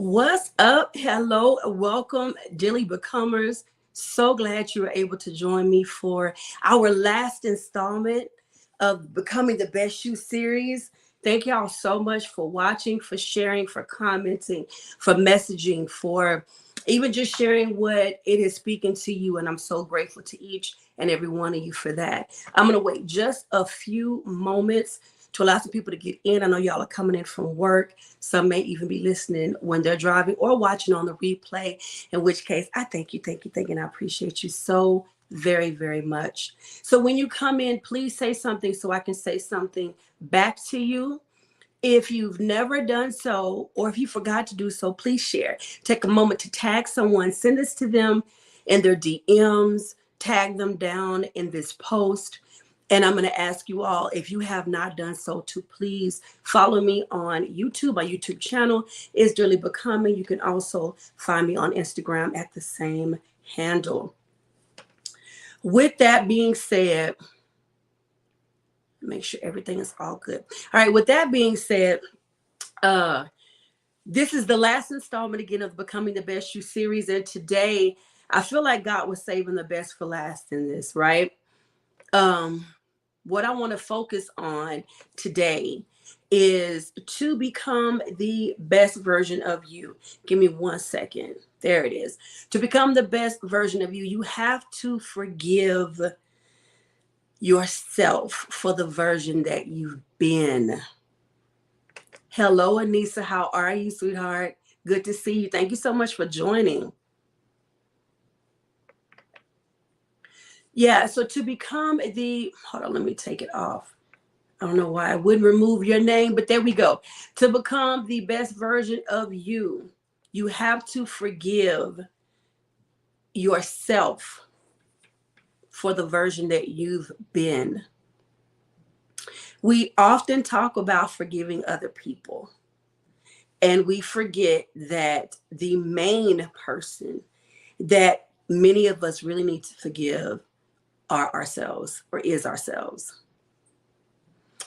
What's up? Hello, welcome, Daily Becomers. So glad you were able to join me for our last installment of Becoming the Best You series. Thank y'all so much for watching, for sharing, for commenting, for messaging, for even just sharing what it is speaking to you. And I'm so grateful to each and every one of you for that. I'm going to wait just a few moments to allow some people to get in. I know y'all are coming in from work. Some may even be listening when they're driving or watching on the replay, in which case I thank you, and I appreciate you so very, very much. So when you come in, please say something so I can say something back to you. If you've never done so, or if you forgot to do so, please share. Take a moment to tag someone, send this to them in their DMs, tag them down in this post. And I'm going to ask you all, if you have not done so, to please follow me on YouTube. My YouTube channel is Daily Becoming. You can also find me on Instagram at the same handle. With that being said, make sure everything is all good. All right, with that being said, this is the last installment again of Becoming the Best You series. And today, I feel like God was saving the best for last in this, right? What I want to focus on today is to become the best version of you. Give me 1 second. There it is. To become the best version of you, you have to forgive yourself for the version that you've been. Hello, Anissa. How are you, sweetheart? Good to see you. Thank you so much for joining. Yeah, so to become hold on, let me take it off. I don't know why I wouldn't remove your name, but there we go. To become the best version of you, you have to forgive yourself for the version that you've been. We often talk about forgiving other people, and we forget that the main person that many of us really need to forgive are ourselves, or is ourselves.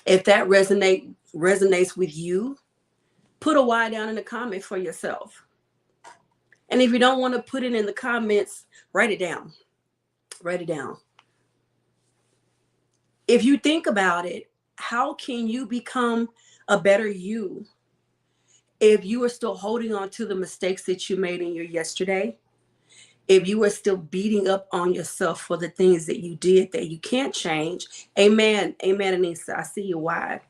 If that resonates with you, put a Y down in the comment for yourself. And if you don't want to put it in the comments, write it down. Write it down. If you think about it, how can you become a better you if you are still holding on to the mistakes that you made in your yesterday? If you are still beating up on yourself for the things that you did that you can't change, amen, Anissa, I see you why.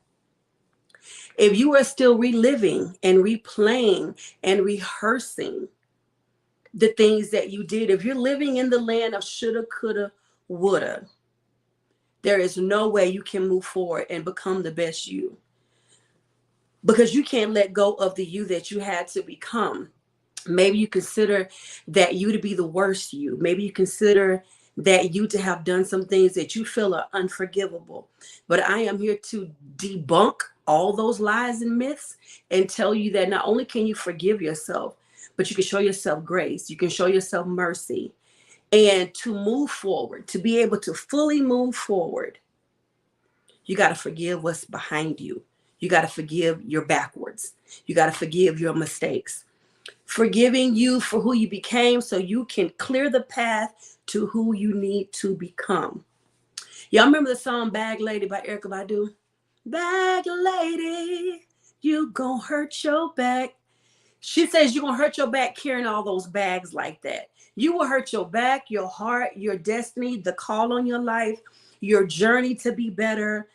If you are still reliving and replaying and rehearsing the things that you did, if you're living in the land of shoulda, coulda, woulda, there is no way you can move forward and become the best you, because you can't let go of the you that you had to become. Maybe you consider that you to be the worst you. Maybe you consider that you to have done some things that you feel are unforgivable. But I am here to debunk all those lies and myths and tell you that not only can you forgive yourself, but you can show yourself grace. You can show yourself mercy. And to move forward, to be able to fully move forward, you got to forgive what's behind you. You got to forgive your backwards. You got to forgive your mistakes. Forgiving you for who you became so you can clear the path to who you need to become. Y'all remember the song Bag Lady by Erykah Badu? Bag lady, you gonna hurt your back. She says you're gonna hurt your back carrying all those bags like that. You will hurt your back, your heart, your destiny, the call on your life, your journey to be better.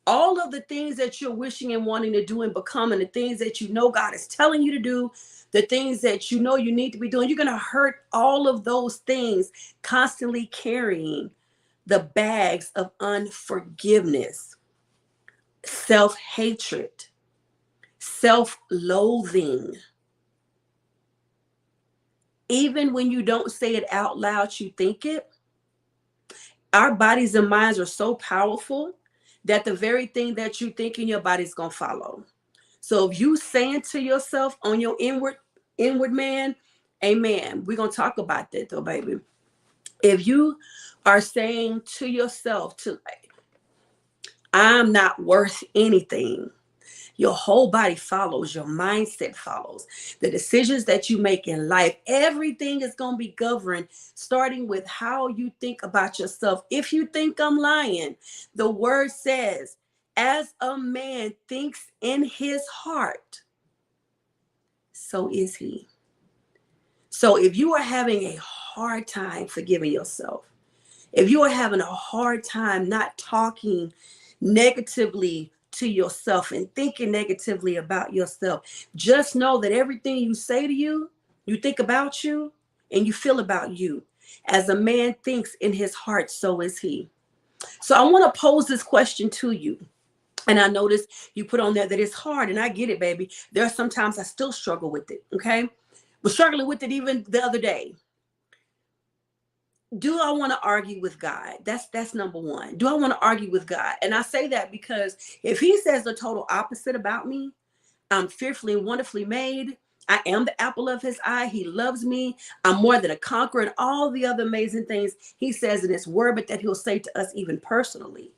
All of the things that you're wishing and wanting to do and become, and the things that you know God is telling you to do, the things that you know you need to be doing, you're going to hurt all of those things constantly carrying the bags of unforgiveness, self-hatred, self-loathing. Even when you don't say it out loud, you think it. Our bodies and minds are so powerful that the very thing that you think in your body is going to follow. So if you saying to yourself on your inward man, amen. We're going to talk about that though, baby. If you are saying to yourself, I'm not worth anything, Your whole body follows, your mindset follows. The decisions that you make in life, everything is going to be governed starting with how you think about yourself. If you think I'm lying, the word says, as a man thinks in his heart, so is he. So if you are having a hard time forgiving yourself, if you are having a hard time not talking negatively to yourself and thinking negatively about yourself, just know that everything you say to you, you think about you, and you feel about you. As a man thinks in his heart, so is he. So I want to pose this question to you. And I noticed you put on there that it's hard, and I get it, baby. There are sometimes I still struggle with it, okay? Was struggling with it even the other day. Do I want to argue with God? That's number one. Do I want to argue with God? And I say that because if he says the total opposite about me, I'm fearfully and wonderfully made. I am the apple of his eye. He loves me. I'm more than a conqueror, and all the other amazing things he says in his word, but that he'll say to us even personally.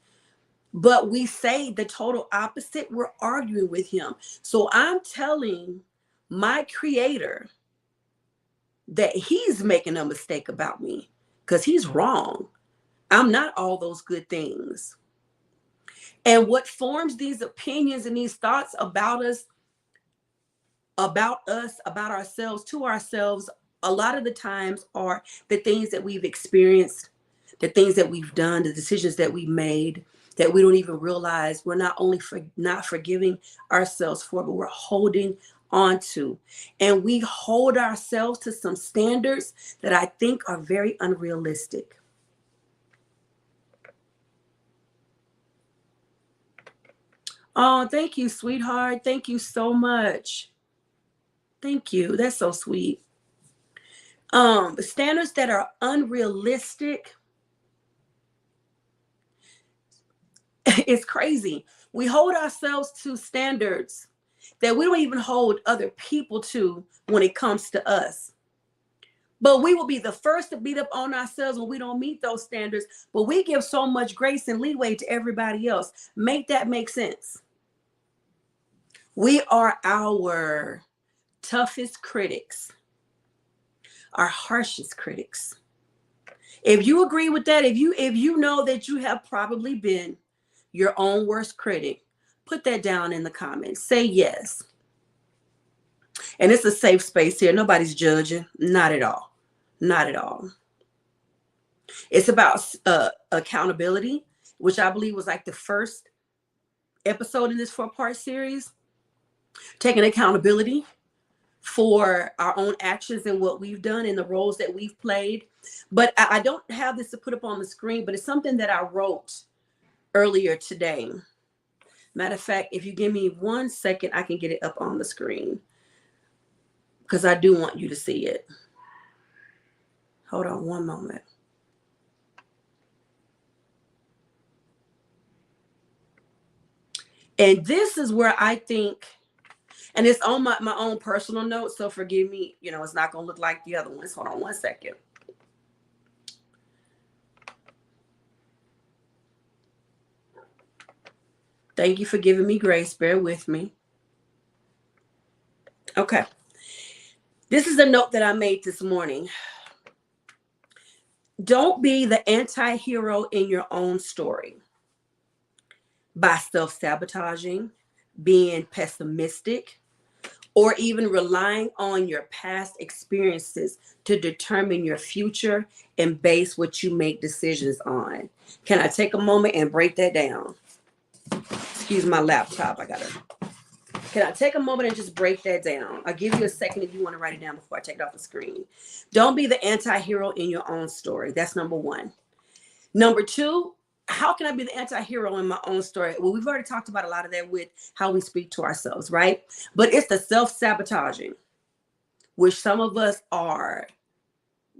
But we say the total opposite. We're arguing with him. So I'm telling my creator that he's making a mistake about me, because he's wrong. I'm not all those good things. And what forms these opinions and these thoughts about us, about ourselves, to ourselves, a lot of the times are the things that we've experienced, the things that we've done, the decisions that we made that we don't even realize we're not only not forgiving ourselves for, but we're holding on to. And we hold ourselves to some standards that I think are very unrealistic. Oh, thank you, sweetheart. Thank you so much. Thank you. That's so sweet. Standards that are unrealistic. It's crazy. We hold ourselves to standards that we don't even hold other people to when it comes to us. But we will be the first to beat up on ourselves when we don't meet those standards. But we give so much grace and leeway to everybody else. Make that make sense. We are our toughest critics, our harshest critics. If you agree with that, if you know that you have probably been your own worst critic, put that down in the comments. Say yes. And it's a safe space here. Nobody's judging. Not at all. Not at all. It's about accountability, which I believe was like the first episode in this 4-part series. Taking accountability for our own actions and what we've done and the roles that we've played. But I don't have this to put up on the screen, but it's something that I wrote earlier today. Matter of fact, if you give me 1 second, I can get it up on the screen because I do want you to see it. Hold on one moment. And this is where I think, and it's on my own personal note, so forgive me, it's not going to look like the other ones. Hold on 1 second. Thank you for giving me grace. Bear with me. Okay. This is a note that I made this morning. Don't be the anti-hero in your own story by self-sabotaging, being pessimistic, or even relying on your past experiences to determine your future and base what you make decisions on. Can I take a moment and break that down? Excuse my laptop. Can I take a moment and just break that down? I'll give you a second if you want to write it down before I take it off the screen. Don't be the anti-hero in your own story. That's number one. Number two, how can I be the anti-hero in my own story? Well, we've already talked about a lot of that with how we speak to ourselves, right? But it's the self-sabotaging, which some of us are.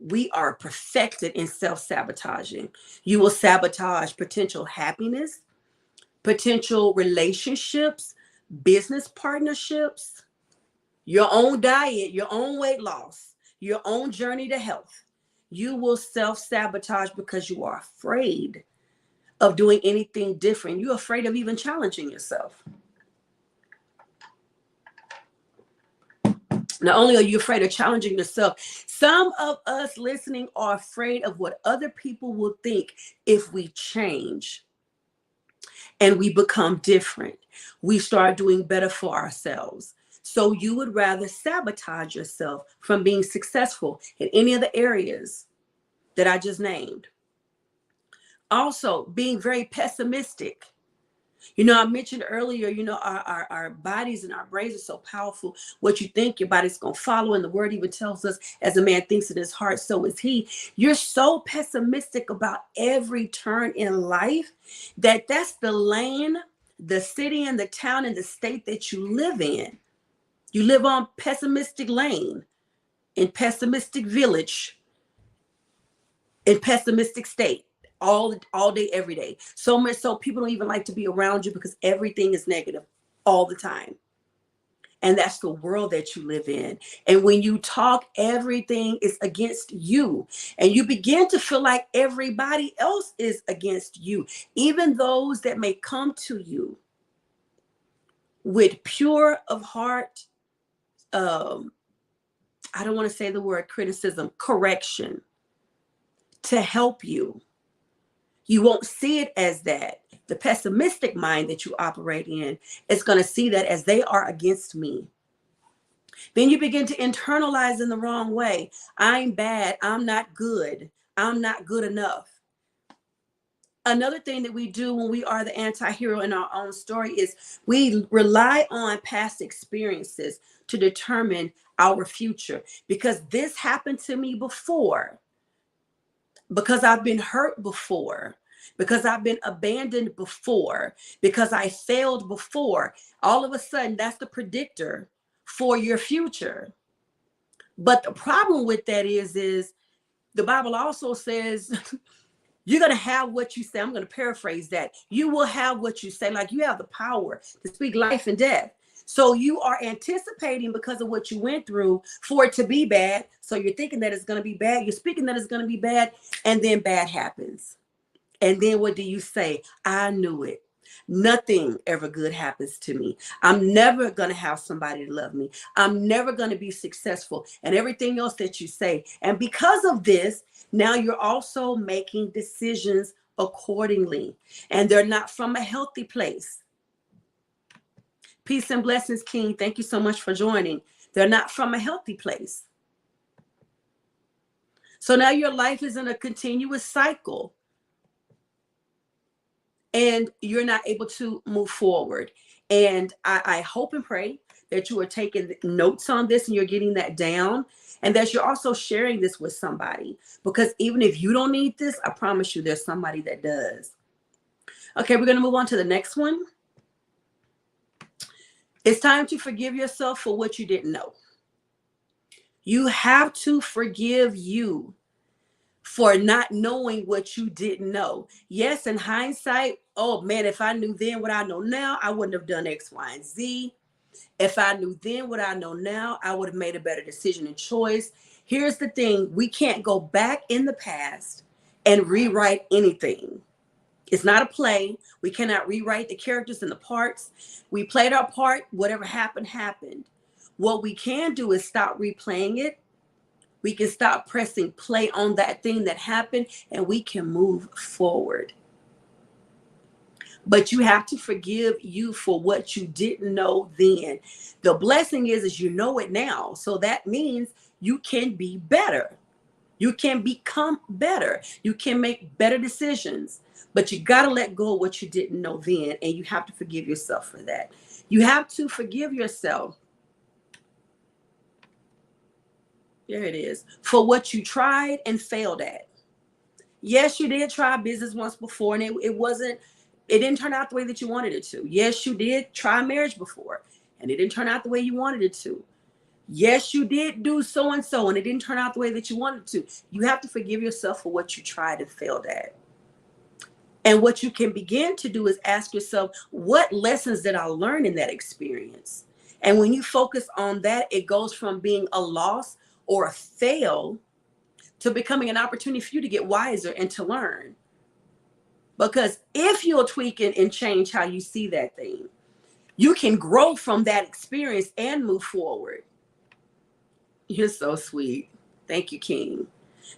We are perfected in self-sabotaging. You will sabotage potential happiness, potential relationships, business partnerships, your own diet, your own weight loss, your own journey to health. You will self-sabotage because you are afraid of doing anything different. You're afraid of even challenging yourself. Not only are you afraid of challenging yourself, some of us listening are afraid of what other people will think if we change and we become different. We start doing better for ourselves. So you would rather sabotage yourself from being successful in any of the areas that I just named. Also, being very pessimistic. I mentioned earlier, our bodies and our brains are so powerful. What you think, your body's going to follow. And the word even tells us, as a man thinks in his heart, so is he. You're so pessimistic about every turn in life that's the lane, the city and the town and the state that you live in. You live on pessimistic lane, in pessimistic village, in pessimistic state. All day, every day. So much so people don't even like to be around you because everything is negative all the time. And that's the world that you live in. And when you talk, everything is against you. And you begin to feel like everybody else is against you. Even those that may come to you with pure of heart, I don't want to say the word criticism, correction, to help you. You won't see it as that. The pessimistic mind that you operate in is going to see that as they are against me. Then you begin to internalize in the wrong way. I'm bad. I'm not good. I'm not good enough. Another thing that we do when we are the anti-hero in our own story is we rely on past experiences to determine our future. Because this happened to me before. Because I've been hurt before, because I've been abandoned before, because I failed before. All of a sudden, that's the predictor for your future. But the problem with that is the Bible also says you're going to have what you say. I'm going to paraphrase that. You will have what you say. Like, you have the power to speak life and death. So you are anticipating, because of what you went through, for it to be bad. So you're thinking that it's going to be bad. You're speaking that it's going to be bad. And then bad happens. And then what do you say? I knew it. Nothing ever good happens to me. I'm never going to have somebody to love me. I'm never going to be successful, and everything else that you say. And because of this, now you're also making decisions accordingly. And they're not from a healthy place. Peace and blessings, King. Thank you so much for joining. They're not from a healthy place. So now your life is in a continuous cycle. And you're not able to move forward. And I hope and pray that you are taking notes on this and you're getting that down. And that you're also sharing this with somebody. Because even if you don't need this, I promise you there's somebody that does. Okay, we're going to move on to the next one. It's time to forgive yourself for what you didn't know. You have to forgive you for not knowing what you didn't know. Yes, in hindsight, oh man, if I knew then what I know now, I wouldn't have done X, Y, and Z. If I knew then what I know now, I would have made a better decision and choice. Here's the thing. We can't go back in the past and rewrite anything. It's not a play. We cannot rewrite the characters and the parts. We played our part. Whatever happened, happened. What we can do is stop replaying it. We can stop pressing play on that thing that happened, and we can move forward. But you have to forgive you for what you didn't know then. The blessing is you know it now. So that means you can be better. You can become better. You can make better decisions. But you got to let go of what you didn't know then. And you have to forgive yourself for that. You have to forgive yourself. There it is. For what you tried and failed at. Yes, you did try business once before, and it didn't turn out the way that you wanted it to. Yes, you did try marriage before, and it didn't turn out the way you wanted it to. Yes, you did do so and so, and it didn't turn out the way that you wanted to. You have to forgive yourself for what you tried and failed at. And what you can begin to do is ask yourself, what lessons did I learn in that experience? And when you focus on that, it goes from being a loss or a fail to becoming an opportunity for you to get wiser and to learn. Because if you'll tweak and change how you see that thing, you can grow from that experience and move forward. You're so sweet. Thank you, King.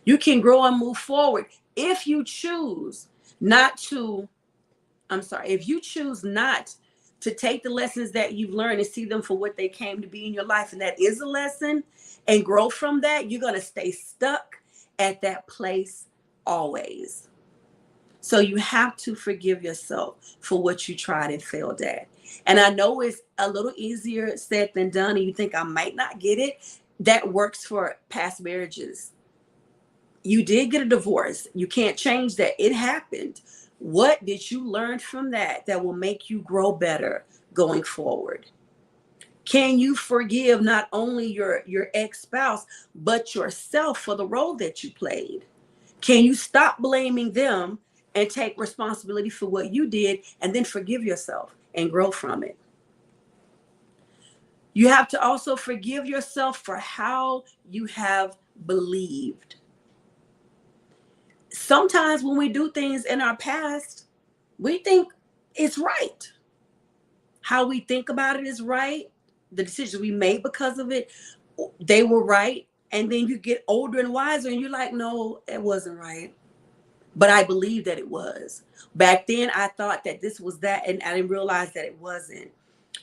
You can grow and move forward if you choose not to. I'm sorry, if you choose not to take the lessons that you've learned and see them for what they came to be in your life, and that is a lesson, and grow from that, you're going to stay stuck at that place always. So you have to forgive yourself for what you tried and failed at. And I know it's a little easier said than done, and you think I might not get it. That works for past marriages. You did get a divorce. You can't change that. It happened. What did you learn from that that will make you grow better going forward? Can you forgive not only your ex-spouse, but yourself for the role that you played? Can you stop blaming them and take responsibility for what you did, and then forgive yourself and grow from it? You have to also forgive yourself for how you have believed. Sometimes when we do things in our past, we think it's right. How we think about it is right. The decisions we made because of it, they were right. And then you get older and wiser and you're like, no, it wasn't right. But I believe that it was. Back then, I thought that this was that, and I didn't realize that it wasn't.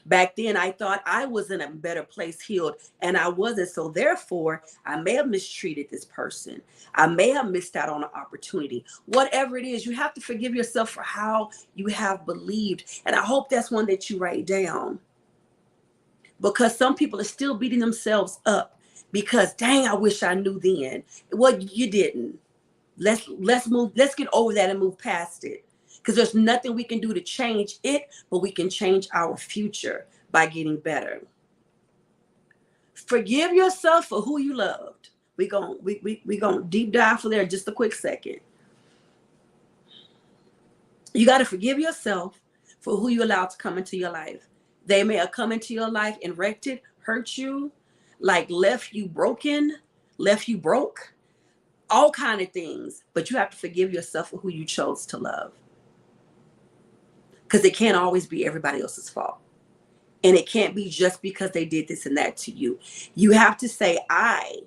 Back then, I thought I was in a better place healed, and I wasn't. So therefore, I may have mistreated this person. I may have missed out on an opportunity. Whatever it is, you have to forgive yourself for how you have believed. And I hope that's one that you write down, because some people are still beating themselves up because, dang, I wish I knew then. Well, you didn't. Let's move. Let's get over that and move past it. Because there's nothing we can do to change it, but we can change our future by getting better. Forgive yourself for who you loved. We gonna deep dive for there in just a quick second. You got to forgive yourself for who you allowed to come into your life. They may have come into your life and wrecked it, hurt you, like left you broken, left you broke, all kind of things. But you have to forgive yourself for who you chose to love. Because it can't always be everybody else's fault. And it can't be just because they did this and that to you. You have to say, I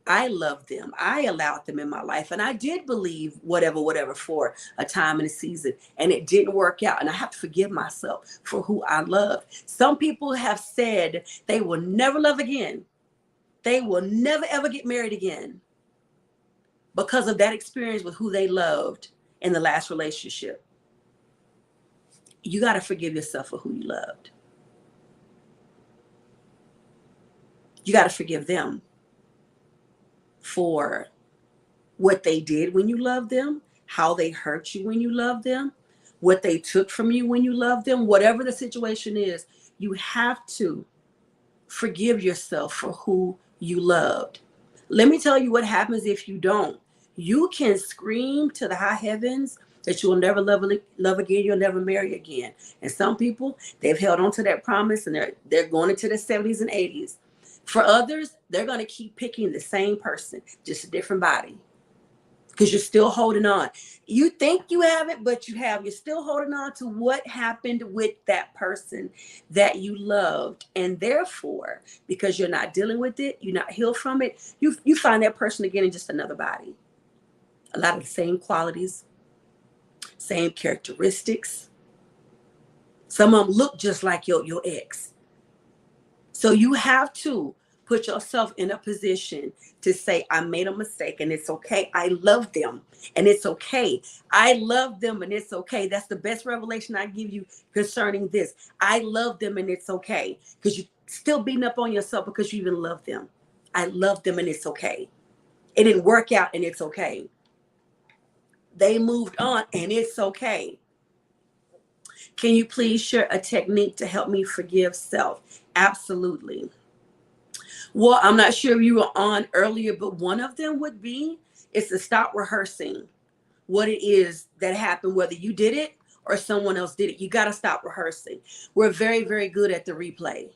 love them. I allowed them in my life. And I did believe whatever for a time and a season. And it didn't work out. And I have to forgive myself for who I loved. Some people have said they will never love again. They will never, ever get married again because of that experience with who they loved in the last relationship. You got to forgive yourself for who you loved. You got to forgive them for what they did when you loved them, how they hurt you when you loved them, what they took from you when you loved them, whatever the situation is. You have to forgive yourself for who you loved. Let me tell you what happens if you don't. You can scream to the high heavens that you will never love again, you'll never marry again. And some people, they've held on to that promise and they're going into their 70s and 80s. For others, they're going to keep picking the same person, just a different body, because you're still holding on. You think you have it, but you have. You're still holding on to what happened with that person that you loved. And therefore, because you're not dealing with it, you're not healed from it, you find that person again in just another body. A lot of the same qualities, same characteristics. Some of them look just like your ex. So you have to put yourself in a position to say, I made a mistake and it's okay. I love them and it's okay. I love them and it's okay. That's the best revelation I give you concerning this. I love them and it's okay. Because you're still beating up on yourself because you even love them. I love them and it's okay. It didn't work out and it's okay. They moved on and it's okay. Can you please share a technique to help me forgive self? Absolutely. Well, I'm not sure if you were on earlier, but one of them would be is to stop rehearsing what it is that happened, whether you did it or someone else did it. You got to stop rehearsing. We're very, very good at the replay.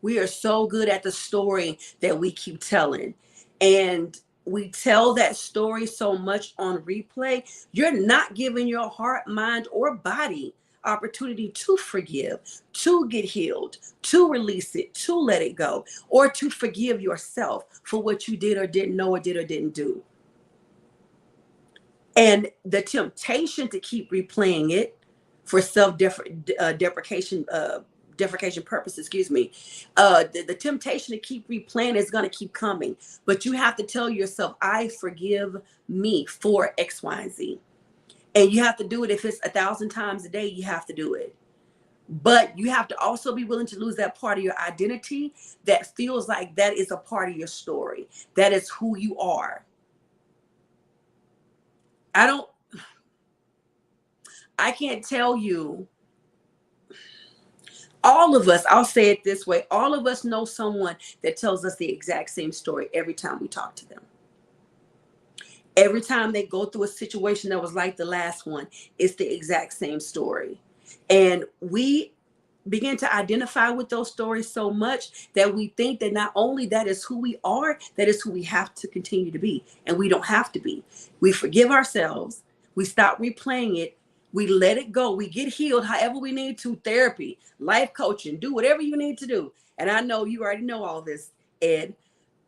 We are so good at the story that we keep telling. And we tell that story so much on replay, you're not giving your heart, mind, or body opportunity to forgive, to get healed, to release it, to let it go, or to forgive yourself for what you did or didn't know or did or didn't do. And the temptation to keep replaying it for self-deprecation deprecation purposes, excuse me, the temptation to keep replaying is going to keep coming. But you have to tell yourself, I forgive me for X, Y, and Z. And you have to do it. If it's 1,000 times a day, you have to do it. But you have to also be willing to lose that part of your identity that feels like that is a part of your story. That is who you are. I can't tell you. All of us, I'll say it this way, all of us know someone that tells us the exact same story every time we talk to them. Every time they go through a situation that was like the last one, it's the exact same story. And we begin to identify with those stories so much that we think that not only that is who we are, that is who we have to continue to be. And we don't have to be. We forgive ourselves. We stop replaying it. We let it go. We get healed however we need to. Therapy, life coaching, do whatever you need to do. And I know you already know all this, Ed.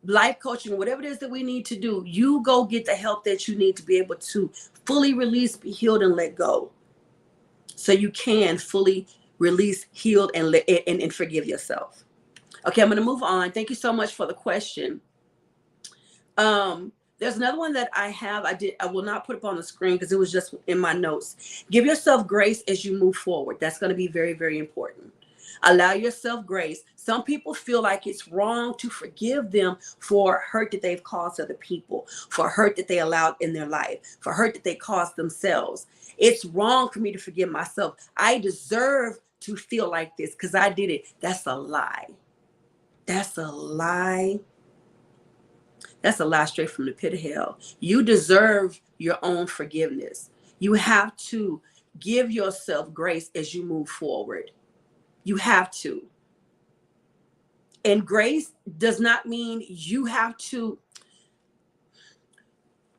Life coaching, whatever it is that we need to do, you go get the help that you need to be able to fully release, be healed, and let go. So you can fully release, heal, and forgive yourself. Okay, I'm going to move on. Thank you so much for the question. There's another one that I have. I will not put up on the screen because it was just in my notes. Give yourself grace as you move forward. That's going to be very, very important. Allow yourself grace. Some people feel like it's wrong to forgive them for hurt that they've caused other people, for hurt that they allowed in their life, for hurt that they caused themselves. It's wrong for me to forgive myself. I deserve to feel like this because I did it. That's a lie. That's a lie. That's a lie straight from the pit of hell. You deserve your own forgiveness. You have to give yourself grace as you move forward. You have to. And grace does not mean you have to.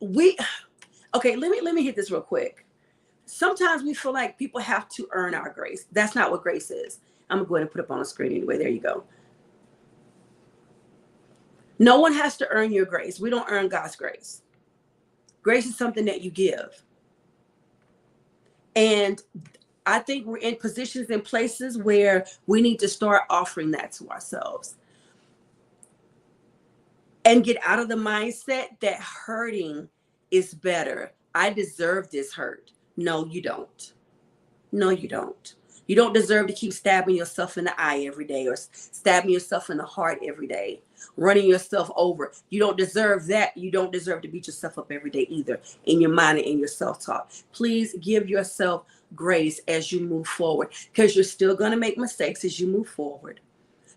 Okay, let me hit this real quick. Sometimes we feel like people have to earn our grace. That's not what grace is. I'm gonna go ahead and put it up on the screen anyway. There you go. No one has to earn your grace. We don't earn God's grace. Grace is something that you give. And I think we're in positions and places where we need to start offering that to ourselves and get out of the mindset that hurting is better. I deserve this hurt. No, you don't. No, you don't. You don't deserve to keep stabbing yourself in the eye every day or stabbing yourself in the heart every day, running yourself over. You don't deserve that. You don't deserve to beat yourself up every day either in your mind and in your self-talk. Please give yourself grace as you move forward because you're still going to make mistakes as you move forward.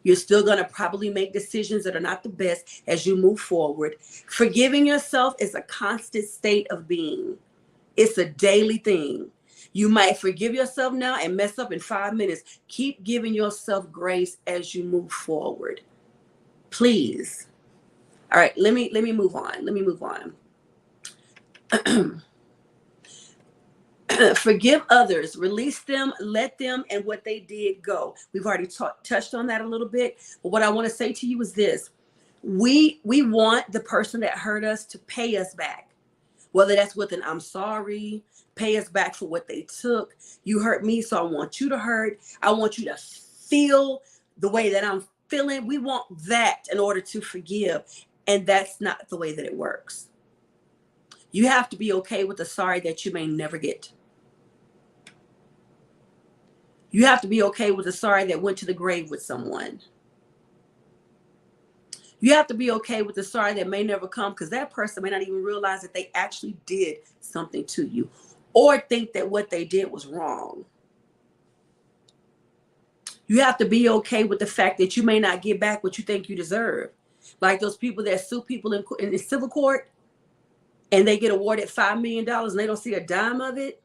You're still going to probably make decisions that are not the best as you move forward. Forgiving yourself is a constant state of being. It's a daily thing. You might forgive yourself now and mess up in 5 minutes. Keep giving yourself grace as you move forward. Please. All right, let me move on. Let me move on. Forgive others, release them, let them and what they did go. We've already touched on that a little bit. But what I want to say to you is this. We want the person that hurt us to pay us back. Whether that's with an I'm sorry, pay us back for what they took. You hurt me, so I want you to hurt. I want you to feel the way that I'm feeling. We want that in order to forgive. And that's not the way that it works. You have to be okay with the sorry that you may never get. You have to be okay with the sorry that went to the grave with someone. You have to be okay with the sorry that may never come because that person may not even realize that they actually did something to you or think that what they did was wrong. You have to be okay with the fact that you may not get back what you think you deserve. Like those people that sue people in the civil court and they get awarded $5 million and they don't see a dime of it.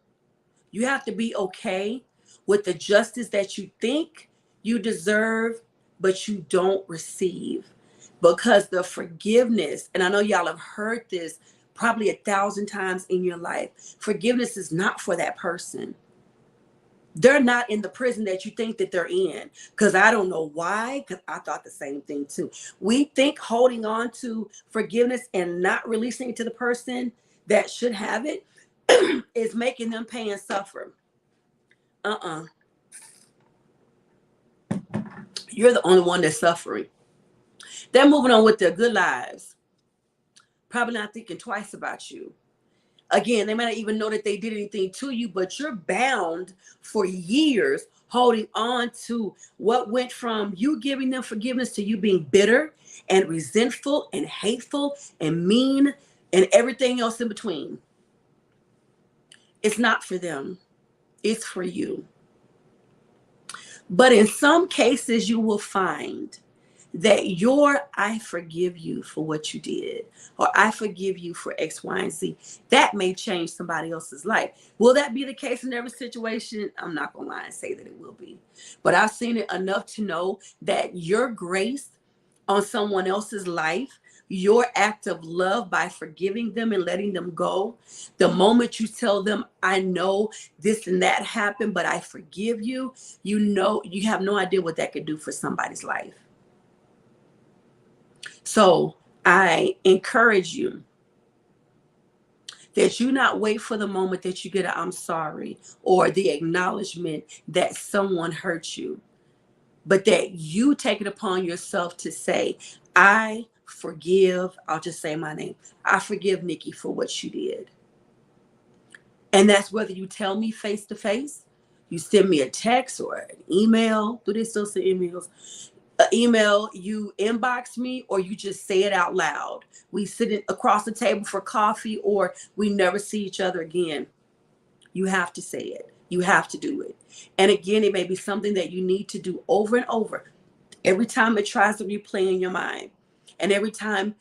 You have to be okay with the justice that you think you deserve, but you don't receive. Because the forgiveness, and I know y'all have heard this probably 1,000 times in your life, forgiveness is not for that person. They're not in the prison that you think that they're in. Because I don't know why, because I thought the same thing too. We think holding on to forgiveness and not releasing it to the person that should have it is making them pay and suffer. Uh-uh. You're the only one that's suffering. They're moving on with their good lives, probably not thinking twice about you. Again, they might not even know that they did anything to you, but you're bound for years holding on to what went from you giving them forgiveness to you being bitter and resentful and hateful and mean and everything else in between. It's not for them, it's for you. But in some cases, you will find that your I forgive you for what you did, or I forgive you for X, Y, and Z, that may change somebody else's life. Will that be the case in every situation? I'm not going to lie and say that it will be. But I've seen it enough to know that your grace on someone else's life, your act of love by forgiving them and letting them go, the moment you tell them, I know this and that happened, but I forgive you, you know, you have no idea what that could do for somebody's life. So I encourage you that you not wait for the moment that you get a I'm sorry or the acknowledgement that someone hurt you, but that you take it upon yourself to say, I forgive, I'll just say my name, I forgive Nikki for what she did. And that's whether you tell me face to face, you send me a text or an email. Do they still send emails? An email, you inbox me, or you just say it out loud. We sit across the table for coffee, or we never see each other again. You have to say it. You have to do it. And again, it may be something that you need to do over and over. Every time it tries to replay in your mind, and every time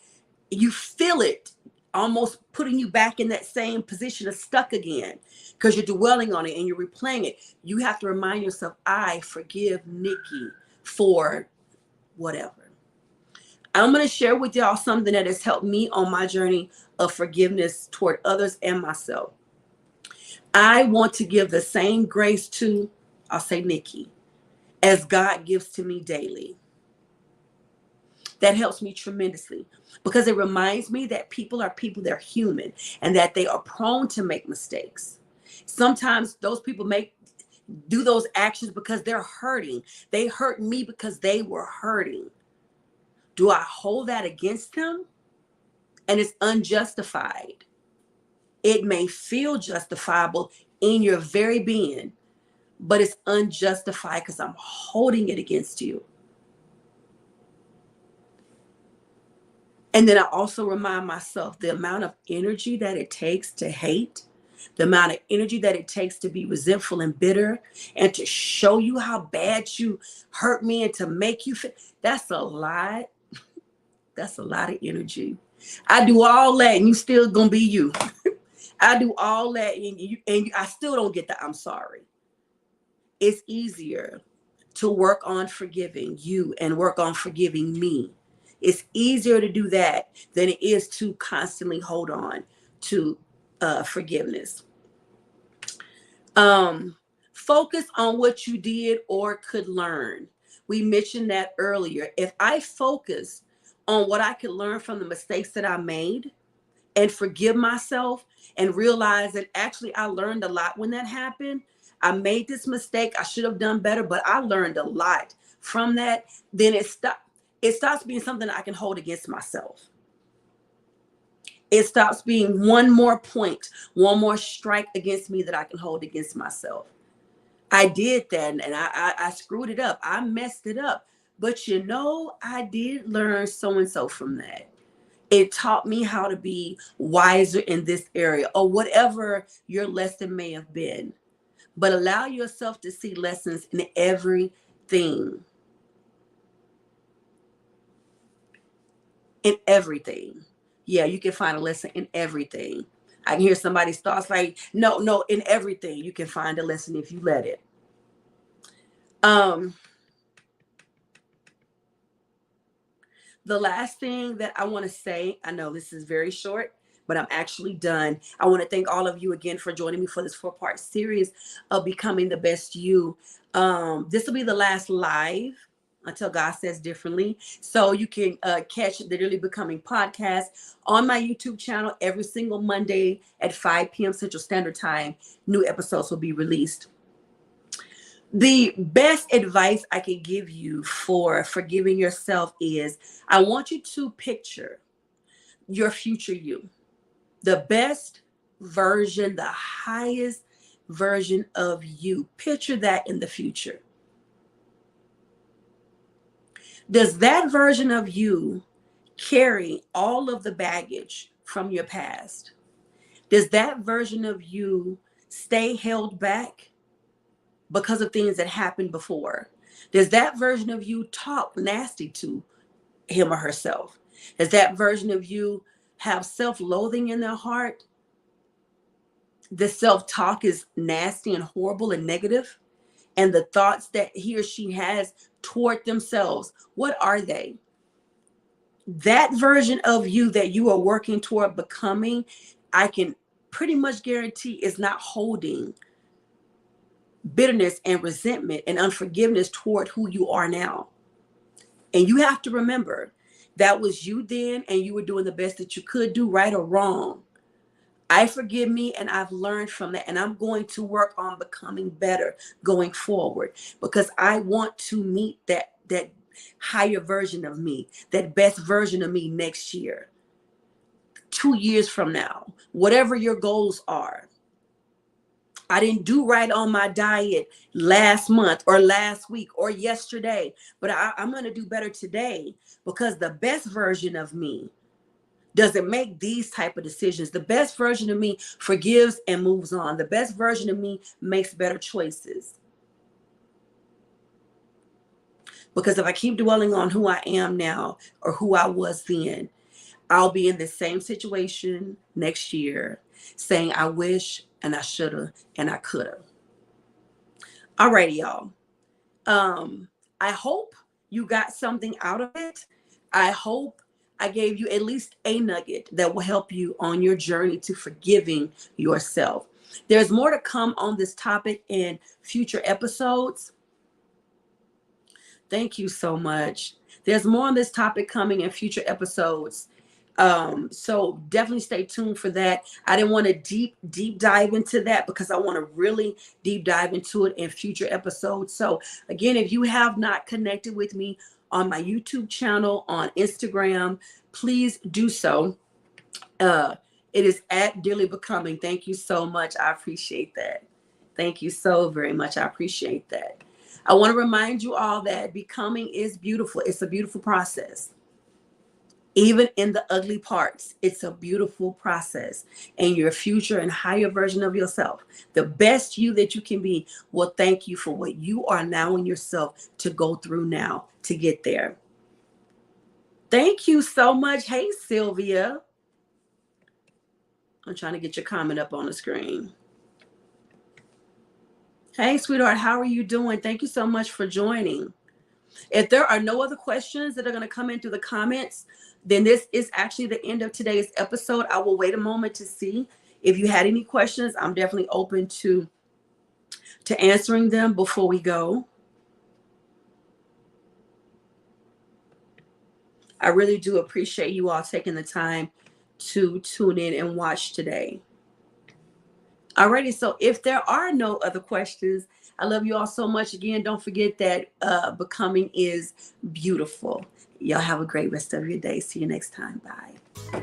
you feel it almost putting you back in that same position of stuck again because you're dwelling on it and you're replaying it, you have to remind yourself, I forgive Nikki for whatever. I'm going to share with y'all something that has helped me on my journey of forgiveness toward others and myself. I want to give the same grace to, I'll say Nikki, as God gives to me daily. That helps me tremendously because it reminds me that people are people, they're human, and that they are prone to make mistakes. Sometimes those people do those actions because they're hurting. They hurt me because they were hurting. Do I hold that against them? And it's unjustified. It may feel justifiable in your very being, but it's unjustified because I'm holding it against you. And then I also remind myself the amount of energy that it takes to hate, the amount of energy that it takes to be resentful and bitter, and to show you how bad you hurt me and to make you feel. That's a lot. That's a lot of energy. I do all that and you still gonna be you. I do all that and I still don't get the I'm sorry. It's easier to work on forgiving you and work on forgiving me. It's easier to do that than it is to constantly hold on to forgiveness. Focus on what you did or could learn. We mentioned that earlier. If I focus on what I could learn from the mistakes that I made and forgive myself and realize that actually I learned a lot when that happened. I made this mistake. I should have done better, but I learned a lot from that. Then it stops being something I can hold against myself. It stops being one more point, one more strike against me that I can hold against myself. I did that and I screwed it up. I messed it up. But you know, I did learn so and so from that. It taught me how to be wiser in this area or whatever your lesson may have been. But allow yourself to see lessons in everything. In everything. Yeah, you can find a lesson in everything. I can hear somebody's thoughts like, no, in everything you can find a lesson if you let it. The last thing that I want to say, I know this is very short, but I'm actually done. I want to thank all of you again for joining me for this 4-part series of becoming the best you. This will be the last live until God says differently. So you can catch the Daily Becoming podcast on my YouTube channel every single Monday at 5 p.m. Central Standard Time. New episodes will be released. The best advice I can give you for forgiving yourself is I want you to picture your future you, the best version, the highest version of you. Picture that in the future. Does that version of you carry all of the baggage from your past? Does that version of you stay held back because of things that happened before? Does that version of you talk nasty to him or herself? Does that version of you have self-loathing in their heart? The self-talk is nasty and horrible and negative, and the thoughts that he or she has toward themselves, what are they? That version of you that you are working toward becoming, I can pretty much guarantee is not holding bitterness and resentment and unforgiveness toward who you are now. And you have to remember that was you then, and you were doing the best that you could do, right or wrong. I forgive me, and I've learned from that, and I'm going to work on becoming better going forward, because I want to meet that higher version of me, that best version of me next year, 2 years from now, whatever your goals are. I didn't do right on my diet last month or last week or yesterday, but I'm going to do better today, because the best version of me doesn't make these type of decisions. The best version of me forgives and moves on. The best version of me makes better choices. Because if I keep dwelling on who I am now or who I was then, I'll be in the same situation next year saying I wish and I shoulda and I coulda. Alrighty, y'all. I hope you got something out of it. I hope I gave you at least a nugget that will help you on your journey to forgiving yourself. There's more to come on this topic in future episodes. Thank you so much. There's more on this topic coming in future episodes. So definitely stay tuned for that. I didn't want to deep dive into that, because I want to really deep dive into it in future episodes. So again, if you have not connected with me on my YouTube channel, on Instagram, please do so. It is at Daily Becoming. Thank you so much. I appreciate that. Thank you so very much. I appreciate that. I want to remind you all that becoming is beautiful. It's a beautiful process. Even in the ugly parts, it's a beautiful process. And your future and higher version of yourself, the best you that you can be, will thank you for what you are allowing yourself to go through now to get there. Thank you so much. Hey, Sylvia. I'm trying to get your comment up on the screen. Hey, sweetheart, how are you doing? Thank you so much for joining. If there are no other questions that are going to come in through the comments, then this is actually the end of today's episode. I will wait a moment to see if you had any questions. I'm definitely open to answering them before we go. I really do appreciate you all taking the time to tune in and watch today. Alrighty, so if there are no other questions, I love you all so much. Again, don't forget that becoming is beautiful. Y'all have a great rest of your day. See you next time. Bye.